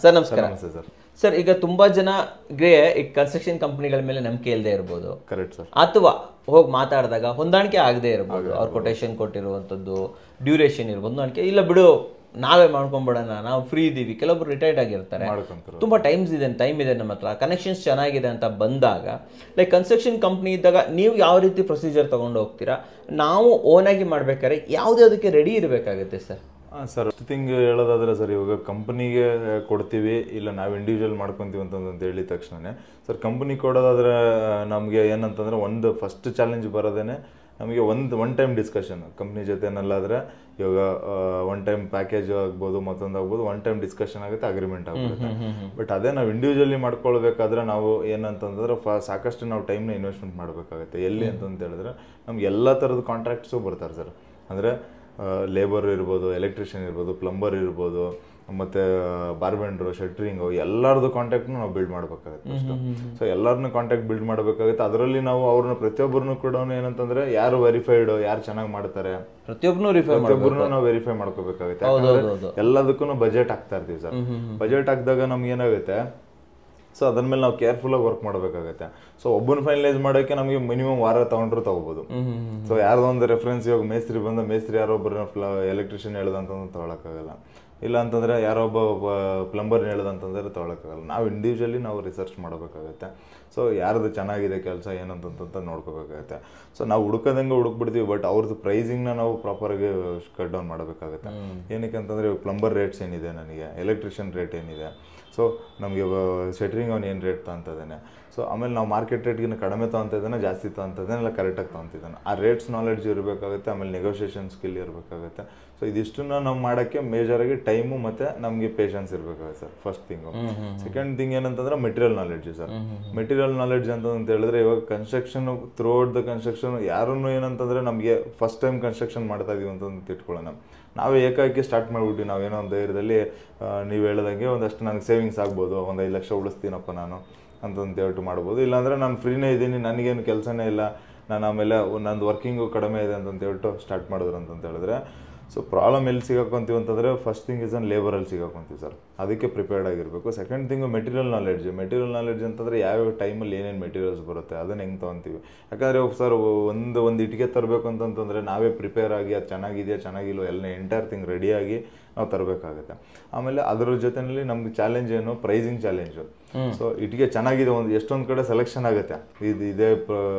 Sir ನಮಸ್ಕಾರ. Sir sir ಈಗ ತುಂಬಾ ಜನಗೆ ಈ ಕನ್ಸ್ಟ್ರಕ್ಷನ್ ಕಂಪನಿಗಳ ಮೇಲೆ ನಂಬಿಕೆ ಇಲ್ಲದೆ ಇರ್ಬೋದು, ಕರೆಕ್ಟ್ ಸರ್. ಅಥವಾ ಹೋಗಿ ಮಾತಾಡಿದಾಗ ಹೊಂದಾಣಿಕೆ ಆಗದೆ ಇರ್ಬೋದು, ಅವ್ರ ಕೊಟೇಶನ್ ಕೊಟ್ಟಿರುವಂಥದ್ದು ಡ್ಯೂರೇಷನ್ ಇರ್ಬೋದು, ಹೊಂದಾಣಿಕೆ ಇಲ್ಲ ಬಿಡು ನಾವೇ ಮಾಡ್ಕೊಂಡ್ಬಿಡೋಣ, ನಾವು ಫ್ರೀ ಇದೀವಿ. ಕೆಲವೊಬ್ರು ರಿಟೈರ್ಡ್ ಆಗಿರ್ತಾರೆ, ತುಂಬಾ ಟೈಮ್ ಇದೆ ನಮ್ಮ ಹತ್ರ, ಕನೆಕ್ಷನ್ಸ್ ಚೆನ್ನಾಗಿದೆ ಅಂತ ಬಂದಾಗ, ಲೈಕ್ ಕನ್ಸ್ಟ್ರಕ್ಷನ್ ಕಂಪ್ನಿ ಇದ್ದಾಗ ನೀವು ಯಾವ ರೀತಿ ಪ್ರೊಸೀಜರ್ ತಗೊಂಡು ಹೋಗ್ತೀರಾ? ನಾವು ಓನ್ ಆಗಿ ಮಾಡ್ಬೇಕಾದ್ರೆ ಯಾವುದಕ್ಕೆ ರೆಡಿ ಇರಬೇಕಾಗುತ್ತೆ ಸರ್? ಸರ್ ಫಸ್ಟ್ ಥಿಂಗ್ ಹೇಳೋದಾದ್ರೆ ಸರ್, ಇವಾಗ ಕಂಪನಿಗೆ ಕೊಡ್ತೀವಿ ಇಲ್ಲ ನಾವು ಇಂಡಿವಿಜುವಲ್ ಮಾಡ್ಕೊತೀವಿ ಅಂತಂದು ಹೇಳಿದ ತಕ್ಷಣ ಸರ್, ಕಂಪನಿ ಕೊಡೋದಾದ್ರೆ ನಮಗೆ ಏನಂತಂದ್ರೆ ಒಂದು ಫಸ್ಟ್ ಚಾಲೆಂಜ್ ಬರೋದೇನೆ ನಮಗೆ ಒನ್ ಟೈಮ್ ಡಿಸ್ಕಷನ್ ಕಂಪ್ನಿ ಜೊತೆನಲ್ಲಾದರೆ. ಇವಾಗ ಒನ್ ಟೈಮ್ ಪ್ಯಾಕೇಜ್ ಆಗ್ಬೋದು, ಮತ್ತೊಂದು ಆಗ್ಬೋದು, ಒನ್ ಟೈಮ್ ಡಿಸ್ಕಷನ್ ಆಗುತ್ತೆ, ಅಗ್ರಿಮೆಂಟ್ ಆಗುತ್ತೆ. ಬಟ್ ಅದೇ ನಾವು ಇಂಡಿವಿಜುವಲಿ ಮಾಡ್ಕೊಳ್ಬೇಕಾದ್ರೆ ನಾವು ಏನಂತಂದ್ರೆ ಸಾಕಷ್ಟು ನಾವು ಟೈಮ್ನ ಇನ್ವೆಸ್ಟ್ಮೆಂಟ್ ಮಾಡಬೇಕಾಗುತ್ತೆ. ಎಲ್ಲಿ ಅಂತಂತ ಹೇಳಿದ್ರೆ ನಮ್ಗೆ ಎಲ್ಲ ಥರದ ಕಾಂಟ್ರಾಕ್ಟ್ಸು ಬರ್ತಾರೆ ಸರ್. ಅಂದರೆ ಲೇಬರ್ ಇರ್ಬೋದು, ಎಲೆಕ್ಟ್ರಿಷಿಯನ್ ಇರ್ಬೋದು, ಪ್ಲಂಬರ್ ಇರ್ಬೋದು, ಮತ್ತು ಬಾರ್ಬೆಂಡ್ರು, ಶಟ್ರಿಂಗು, ಎಲ್ಲರದ್ದು ಕಾಂಟ್ಯಾಕ್ಟ್ನು ನಾವು ಬಿಲ್ಡ್ ಮಾಡಬೇಕಾಗುತ್ತೆ. ಸೊ ಎಲ್ಲರನ್ನೂ ಕಾಂಟ್ಯಾಕ್ಟ್ ಬಿಲ್ಡ್ ಮಾಡಬೇಕಾಗುತ್ತೆ. ಅದರಲ್ಲಿ ನಾವು ಅವ್ರನ್ನ ಪ್ರತಿಯೊಬ್ಬರನ್ನು ಕೂಡ ಏನಂತಂದ್ರೆ ಯಾರು ವೆರಿಫೈಡ್, ಯಾರು ಚೆನ್ನಾಗಿ ಮಾಡ್ತಾರೆ, ಪ್ರತಿಯೊಬ್ಬರನ್ನು ನಾವು ವೆರಿಫೈ ಮಾಡ್ಕೋಬೇಕಾಗುತ್ತೆ. ಯಾಕಂದ್ರೆ ಎಲ್ಲದಕ್ಕೂ ಬಜೆಟ್ ಹಾಕ್ತಾ ಇರ್ತೀವಿ ಸರ್. ಬಜೆಟ್ ಹಾಕಿದಾಗ ನಮ್ಗೆ ಏನಾಗುತ್ತೆ, ಸೊ ಅದ್ರ ಮೇಲೆ ನಾವು ಕೇರ್ಫುಲ್ ಆಗಿ ವರ್ಕ್ ಮಾಡಬೇಕಾಗುತ್ತೆ. ಸೊ ಒಬ್ಬನ ಫೈನಲೈಸ್ ಮಾಡೋಕ್ಕೆ ನಮಗೆ ಮಿನಿಮಮ್ ವಾರ ತಗೊಂಡ್ರು ತಗೋಬಹುದು. ಸೊ ಯಾರ್ದೋ ಒಂದು ರೆಫರೆನ್ಸ್, ಇವಾಗ ಮೇಸ್ತ್ರಿ ಯಾರೋ ಒಬ್ಬರ ಎಲೆಕ್ಟ್ರಿಷಿಯನ್ ಹೇಳ್ದಂತಂದ್ರೆ ತಗೊಳಕ್ಕಾಗಲ್ಲ, ಇಲ್ಲ ಅಂತಂದ್ರೆ ಯಾರೋ ಒಬ್ಬ ಪ್ಲಂಬರ್ನ ಹೇಳ್ದಂತಂದ್ರೆ ತಗೊಳಕ್ಕಾಗಲ್ಲ. ನಾವು ಇಂಡಿವಿಜುವಲಿ ನಾವು ರಿಸರ್ಚ್ ಮಾಡಬೇಕಾಗುತ್ತೆ. ಸೊ ಯಾರ್ದು ಚೆನ್ನಾಗಿದೆ ಕೆಲಸ ಏನಂತಂತ ನೋಡ್ಕೋಬೇಕಾಗುತ್ತೆ. ಸೊ ನಾವು ಹುಡುಕೋದಂಗೆ ಹುಡುಕ್ಬಿಡ್ತೀವಿ, ಬಟ್ ಅವ್ರದ್ದು ಪ್ರೈಸಿಂಗ್ನ ನಾವು ಪ್ರಾಪರಾಗಿ ಕಟ್ ಡೌನ್ ಮಾಡಬೇಕಾಗುತ್ತೆ. ಏನಕ್ಕೆ ಅಂತಂದರೆ ಪ್ಲಂಬರ್ ರೇಟ್ಸ್ ಏನಿದೆ, ನನಗೆ ಎಲೆಕ್ಟ್ರಿಷಿಯನ್ ರೇಟ್ ಏನಿದೆ, ಸೊ ನಮಗೆ ಶೆಟ್ರಿಂಗ್ ಅವ್ನು ಏನು ರೇಟ್ ತಗೊಂತಿದ್ದಾನೆ, ಸೊ ಆಮೇಲೆ ನಾವು ಮಾರ್ಕೆಟ್ ರೇಟ್ಗಿನ್ನ ಕಡಿಮೆ ತೊಗೊತಿದ್ದಾನೆ, ಜಾಸ್ತಿ ತೊಗೊತಿದ್ದಾನೆ, ಇಲ್ಲ ಕರೆಕ್ಟಾಗಿ ತೊಗೊತಿದ್ದಾನೆ, ಆ ರೇಟ್ಸ್ ನಾಲೆಡ್ಜ್ ಇರಬೇಕಾಗುತ್ತೆ. ಆಮೇಲೆ ನೆಗೋಷಿಯೇಷನ್ ಸ್ಕಿಲ್ ಇರಬೇಕಾಗುತ್ತೆ. ಸೊ ಇದಿಷ್ಟನ್ನ ನಾವು ಮಾಡೋಕ್ಕೆ ಮೇಜರಾಗಿ ಟೈಮು ಮತ್ತು ನಮಗೆ ಪೇಷನ್ಸ್ ಇರಬೇಕಾಗುತ್ತೆ sir, first thing. Second thing ಏನಂತಂದ್ರೆ material knowledge sir. Material knowledge ಅಂತ ಹೇಳಿದ್ರೆ, ಇವಾಗ ಕನ್ಸ್ಟ್ರಕ್ಷನ್ ಥ್ರೂಔಟ್ ದ ಕನ್ಸ್ಟ್ರಕ್ಷನ್ ಯಾರನ್ನು ಏನಂತಂದರೆ ನಮಗೆ ಫಸ್ಟ್ ಟೈಮ್ ಕನ್ಸ್ಟ್ರಕ್ಷನ್ ಮಾಡ್ತಾ ಇದೀವಿ ಅಂತಂದು ಇಟ್ಕೊಳ್ಳೋಣ. ನಾವೇ ಏಕಾಏಕಿ ಸ್ಟಾರ್ಟ್ ಮಾಡಿಬಿಟ್ಟು ನಾವೇನೋ ಒಂದು ಧೈರ್ಯದಲ್ಲಿ ನೀವು ಹೇಳ್ದಂಗೆ ಒಂದಷ್ಟು ನನಗೆ ಸೇವಿಂಗ್ಸ್ ಆಗ್ಬೋದು, ಒಂದು 5 ಲಕ್ಷ ಉಳಿಸ್ತೀನಪ್ಪ ನಾನು ಅಂತಂತ ಹೇಳ್ಬಿಟ್ಟು ಮಾಡ್ಬೋದು. ಇಲ್ಲಾಂದರೆ ನಾನು ಫ್ರೀನೇ ಇದ್ದೀನಿ, ನನಗೇನು ಕೆಲಸನೇ ಇಲ್ಲ, ನಾನು ಆಮೇಲೆ ನಂದು ವರ್ಕಿಂಗು ಕಡಿಮೆ ಇದೆ ಅಂತಂತ ಹೇಳ್ಬಿಟ್ಟು ಸ್ಟಾರ್ಟ್ ಮಾಡಿದ್ರು ಅಂತಂತ ಹೇಳಿದ್ರೆ, ಸೊ ಪ್ರಾಬ್ಲಮ್ ಎಲ್ಲಿ ಸಿಗಾಕೊಂತೀವಿ ಅಂತಂದರೆ, ಫಸ್ಟ್ ಥಿಂಗ್ ಇಸ್ ಲೇಬರಲ್ಲಿ ಸಿಗಾಕೊಂತೀವಿ ಸರ್. ಅದಕ್ಕೆ ಪ್ರಿಪೇರ್ಡ್ ಆಗಿರಬೇಕು. ಸೆಕೆಂಡ್ ಥಿಂಗು ಮೆಟೀರಿಯಲ್ ನಾಲೆಡ್ಜ್ ಅಂತಂದರೆ ಯಾವ್ಯಾವ ಟೈಮಲ್ಲಿ ಏನೇನು ಮೆಟೀರಿಯಲ್ಸ್ ಬರುತ್ತೆ ಅದನ್ನು ಹೆಂಗೆ ತೊಗೊತೀವಿ. ಯಾಕಂದರೆ ಸರ್ ಒಂದು ಇಟ್ಟಿಗೆ ತರಬೇಕು ಅಂತಂತಂದರೆ ನಾವೇ ಪ್ರಿಪೇರ್ ಆಗಿ ಅದು ಚೆನ್ನಾಗಿದೆಯಾ ಚೆನ್ನಾಗಿಲ್ವೋ ಎಲ್ಲ ಎಂಟೈರ್ ಥಿಂಗ್ ರೆಡಿಯಾಗಿ ನಾವು ತರಬೇಕಾಗುತ್ತೆ. ಆಮೇಲೆ ಅದರ ಜೊತೆಯಲ್ಲಿ ನಮ್ಗೆ ಚಾಲೆಂಜ್ ಏನು, ಪ್ರೈಸಿಂಗ್ ಚಾಲೆಂಜು. ಸೊ ಇಟ್ಟಿಗೆ ಚೆನ್ನಾಗಿದೆ, ಎಷ್ಟೊಂದು ಕಡೆ ಸೆಲೆಕ್ಷನ್ ಆಗುತ್ತೆ, ಇದೇ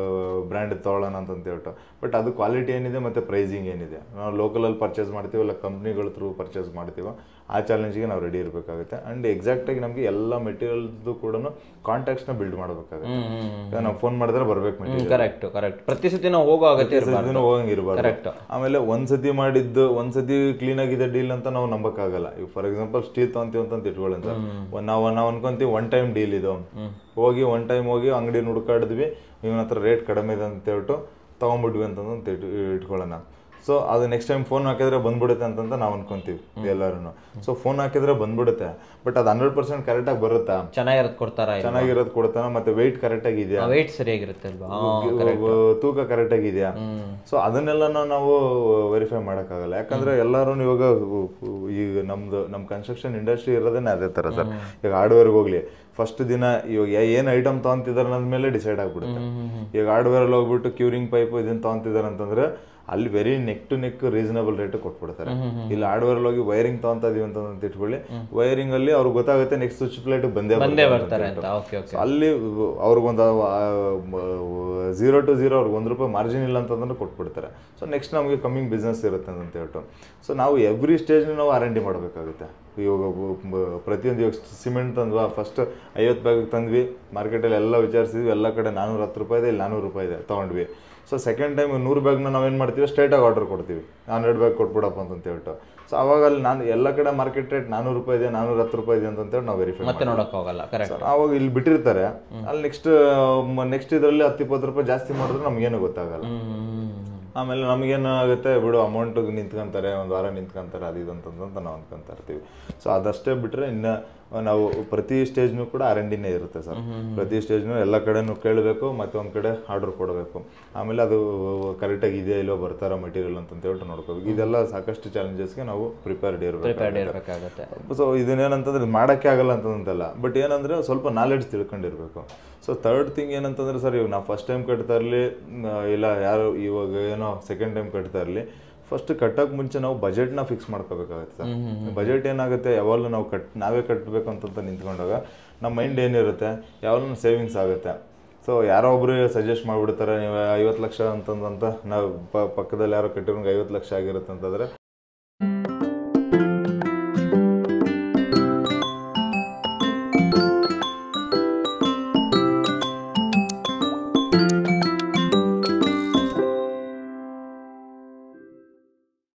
ಬ್ರ್ಯಾಂಡ್ ತೊಗೊಳ್ಳೋಣ ಅಂತಂತ ಹೇಳ್ಬಿಟ್ಟು. ಬಟ್ ಅದು ಕ್ವಾಲಿಟಿ ಏನಿದೆ ಮತ್ತು ಪ್ರೈಸಿಂಗ್ ಏನಿದೆ, ನಾವು ಲೋಕಲಲ್ಲಿ ಪರ್ಚೇಸ್ ಮಾಡ್ತೀವೋ ಇಲ್ಲ ಕಂಪ್ನಿಗಳ ಥ್ರೂ ಪರ್ಚೇಸ್ ಮಾಡ್ತೀವೋ, ಆ ಚಾಲೆಂಜಿಗೆ ನಾವು ರೆಡಿ ಇರಬೇಕಾಗುತ್ತೆ. ಆ್ಯಂಡ್ ಎಕ್ಸಾಕ್ಟಾಗಿ ನಮಗೆ ಎಲ್ಲ ಮೆಟೀರಿಯಲ್ದು ಕೂಡ ಕಾಂಟ್ಯಾಕ್ಟ್ಸ್ನ ಬಿಲ್ಡ್ ಮಾಡಬೇಕಾಗುತ್ತೆ. ನಾವು ಫೋನ್ ಮಾಡಿದ್ರೆ ಬರ್ಬೇಕು ಮೆಟೀರಿಯಲ್. ಕರೆಕ್ಟ್. ಪ್ರತಿ ಸತಿ ನಾವು ಹೋಗಂಗಿರಬಾರ್ದು. ಆಮೇಲೆ ಒಂದ್ಸತಿ ಕ್ಲೀನ್ ಆಗಿದೆ ಡೀಲ್ ಅಂತ ನಾವು ನಂಬಕ್ಕಾಗಲ್ಲ. ಈಗ ಫಾರ್ ಎಕ್ಸಾಂಪಲ್ ಸ್ಟೀಲ್ ತೊಗೊಂತೀವಿ ಅಂತ ಇಟ್ಕೊಳ್ಳಿ ಸರ್, ನಾವು ಅನ್ಕೊಂತೀವಿ ಒನ್ ಟೈಮ್ ಡೀಲ್ ಇದು, ಒನ್ ಟೈಮ್ ಹೋಗಿ ಅಂಗಡಿ ಹುಡುಕಾಡಿದ್ವಿ, ಇವನ ಹತ್ರ ರೇಟ್ ಕಡಿಮೆ ಇದೆ ಅಂತ ಹೇಳ್ಬಿಟ್ಟು ತೊಗೊಂಡ್ಬಿಡ್ವಿ ಅಂತಂದು ಇಟ್ಕೊಳ್ಳೋಣ. ಸೊ ಅದು ನೆಕ್ಸ್ಟ್ ಟೈಮ್ ಫೋನ್ ಹಾಕಿದ್ರೆ ಬಂದ್ಬಿಡುತ್ತೆ ಅಂತಂತ ನಾವು ಅನ್ಕೊಂತೀವಿ ಎಲ್ಲರೂ. ಸೊ ಫೋನ್ ಹಾಕಿದ್ರೆ ಬಂದ್ಬಿಡುತ್ತೆ, ಬಟ್ ಅದು 100% ಕರೆಕ್ಟಾಗಿ ಬರುತ್ತಾ, ಚೆನ್ನಾಗಿರೋದು ಕೊಡ್ತಾನ, ಮತ್ತೆ ವೆಯ್ಟ್ ಕರೆಕ್ಟಾಗಿ ಇದೆಯಾ, ತೂಕ ಕರೆಕ್ಟಾಗಿ ಇದೆಯಾ, ಸೊ ಅದನ್ನೆಲ್ಲ ನಾವು ವೆರಿಫೈ ಮಾಡೋಕ್ಕಾಗಲ್ಲ. ಯಾಕಂದ್ರೆ ಎಲ್ಲರೂ ಇವಾಗ ನಮ್ಮ ಕನ್ಸ್ಟ್ರಕ್ಷನ್ ಇಂಡಸ್ಟ್ರಿ ಇರೋದೇನೆ ಅದೇ ಥರ ಸರ್. ಈಗ ಹಾರ್ಡ್ವೇರ್ಗೆ ಹೋಗ್ಲಿ, ಫಸ್ಟ್ ದಿನ ಇವಾಗ ಏನು ಐಟಮ್ ತೊಗೊಂತಿದ್ದಾರೆ ಅನ್ನೋದ್ಮೇಲೆ ಡಿಸೈಡ್ ಆಗ್ಬಿಡುತ್ತೆ. ಈಗ ಹಾರ್ಡ್ವೇರಲ್ಲಿ ಹೋಗ್ಬಿಟ್ಟು ಕ್ಯೂರಿಂಗ್ ಪೈಪ್ ಇದನ್ನು ತೊಗೊಂತಿದ್ದಾರೆ ಅಂತಂದ್ರೆ ಅಲ್ಲಿ very neck to neck reasonable rate ಕೊಟ್ಬಿಡ್ತಾರೆ. ಇಲ್ಲಿ ಹಾರ್ಡ್ವೇರ್ ಹೋಗಿ ವೈರಿಂಗ್ ತಗೊಂತ ಇದೀವಿ ಅಂತ ಇಟ್ಕೊಳ್ಳಿ, ವೈರಿಂಗ್ ಅಲ್ಲಿ ಅವ್ರಿಗೆ ಗೊತ್ತಾಗುತ್ತೆ ನೆಕ್ಸ್ಟ್ ಸ್ವಿಚ್ ಪ್ಲೇಟ್ ಬಂದೇ ಬರ್ತಾರೆ. ಅಲ್ಲಿ ಅವ್ರಿಗೊಂದು 0 to 0 ಅವ್ರಿಗೆ ₹1 ಮಾರ್ಜಿನ್ ಇಲ್ಲ ಅಂತಂದ್ರೆ ಕೊಟ್ಬಿಡ್ತಾರೆ. ಸೊ ನೆಕ್ಸ್ಟ್ ನಮಗೆ ಕಮ್ಮಿಂಗ್ ಬಿಸ್ನೆಸ್ ಇರುತ್ತೆ ಅಂತ ಹೇಳ್ಬಿಟ್ಟು. ಸೊ ನಾವು ಎವ್ರಿ ಸ್ಟೇಜ್ ನಾವು R&D ಮಾಡಬೇಕಾಗುತ್ತೆ. ಇವಾಗ ಪ್ರತಿಯೊಂದು, ಇವಾಗ ಸಿಮೆಂಟ್ ತಂದ್ವಾ, ಫಸ್ಟ್ 50 ಬ್ಯಾಗ್ ತಂದ್ವಿ, ಮಾರ್ಕೆಟಲ್ಲಿ ಎಲ್ಲ ವಿಚಾರಿಸಿದ್ವಿ, ಎಲ್ಲ ಕಡೆ ₹410 ಇದೆ, ಇಲ್ಲಿ ₹400 ಇದೆ, ತೊಗೊಂಡ್ವಿ. ಸೊ ಸೆಕೆಂಡ್ ಟೈಮ್ 100 ಬ್ಯಾಗ್ನ ನಾವೇನು ಮಾಡ್ತೀವಿ, ಸ್ಟ್ರೈಟಾಗಿ ಆರ್ಡರ್ ಕೊಡ್ತೀವಿ, 100 ಬ್ಯಾಗ್ ಕೊಟ್ಬಿಡಪ್ಪ ಅಂತ ಹೇಳ್ಬಿಟ್ಟು. ಸೊ ಅವಾಗ ಅಲ್ಲಿ ನಾನು ಎಲ್ಲ ಕಡೆ ಮಾರ್ಕೆಟ್ ರೇಟ್ ₹400 ಇದೆ, ₹410 ಇದೆ ಅಂತೇಳಿ ನಾವು ವೆರಿಫೈ ಅವಾಗ ಇಲ್ಲಿ ಬಿಟ್ಟಿರ್ತಾರೆ. ಅಲ್ಲಿ ನೆಕ್ಸ್ಟ್ ಇದರಲ್ಲಿ ₹10-20 ಜಾಸ್ತಿ ಮಾಡಿದ್ರೆ ನಮ್ಗೇನು ಗೊತ್ತಾಗಲ್ಲ. ಆಮೇಲೆ ನಮಗೇನಾಗುತ್ತೆ, ಬಿಡು ಅಮೌಂಟ್ ನಿಂತ್ಕೊಂತಾರೆ, ಒಂದು ವಾರ ನಿಂತ್ಕೊಂತಾರೆ, ಅದು ಇದು ಅಂತಂತ ನಾವು ಅನ್ಕೊಂತ ಇರ್ತೀವಿ. ಸೊ ಅದಷ್ಟೇ ಬಿಟ್ಟರೆ ಇನ್ನು ನಾವು ಪ್ರತಿ ಸ್ಟೇಜ್ನು ಕೂಡ R&Dನೇ ಇರುತ್ತೆ ಸರ್. ಪ್ರತಿ ಸ್ಟೇಜ್ನು ಎಲ್ಲ ಕಡೆನೂ ಕೇಳಬೇಕು, ಮತ್ತೆ ಒಂದು ಕಡೆ ಆರ್ಡರ್ ಕೊಡಬೇಕು, ಆಮೇಲೆ ಅದು ಕರೆಕ್ಟಾಗಿ ಇದೆಯಾ ಇಲ್ಲೋ ಬರ್ತಾರ ಮೆಟೀರಿಯಲ್ ಅಂತ ಹೇಳ್ಬಿಟ್ಟು ನೋಡ್ಕೋಬೇಕು. ಇದೆಲ್ಲ ಸಾಕಷ್ಟು ಚಾಲೆಂಜಸ್ಗೆ ನಾವು ಪ್ರಿಪೇರ್ಡ್ ಇರಬೇಕಾಗುತ್ತೆ. ಸೊ ಇದನ್ನೇನಂತಂದ್ರೆ ಮಾಡೋಕ್ಕೆ ಆಗಲ್ಲ ಅಂತಂತಲ್ಲ, ಬಟ್ ಏನಂದರೆ ಸ್ವಲ್ಪ ನಾಲೆಡ್ಜ್ ತಿಳ್ಕೊಂಡಿರ್ಬೇಕು. ಸೊ ಥರ್ಡ್ ಥಿಂಗ್ ಏನಂತಂದ್ರೆ ಸರ್, ಇವಾಗ ನಾವು ಫಸ್ಟ್ ಟೈಮ್ ಕಟ್ತಾ ಇರಲಿ ಇಲ್ಲ ಯಾರು ಇವಾಗ ಏನೋ ಸೆಕೆಂಡ್ ಟೈಮ್ ಕಟ್ತಾ ಇರಲಿ, ಫಸ್ಟ್ ಕಟ್ಟೋಕೆ ಮುಂಚೆ ನಾವು ಬಜೆಟ್ನ ಫಿಕ್ಸ್ ಮಾಡ್ಕೋಬೇಕಾಗುತ್ತೆ ಸರ್. ಬಜೆಟ್ ಏನಾಗುತ್ತೆ, ಯಾವಾಗಲೂ ನಾವು ನಾವೇ ಕಟ್ಟಬೇಕು ಅಂತ ನಿಂತ್ಕೊಂಡಾಗ ನಮ್ಮ ಮೈಂಡ್ ಏನಿರುತ್ತೆ, ಯಾವಾಗಲೂ ಸೇವಿಂಗ್ಸ್ ಆಗುತ್ತೆ. ಸೊ ಯಾರೋ ಒಬ್ರು ಸಜೆಸ್ಟ್ ಮಾಡಿಬಿಡ್ತಾರೆ, ನೀವು 50 ಲಕ್ಷ ಅಂತಂದಂತ ನಾವು ಪಕ್ಕದಲ್ಲಿ ಯಾರೋ ಕಟ್ಟಿರೋಂಗೆ 50 ಲಕ್ಷ ಆಗಿರುತ್ತೆ ಅಂತಂದರೆ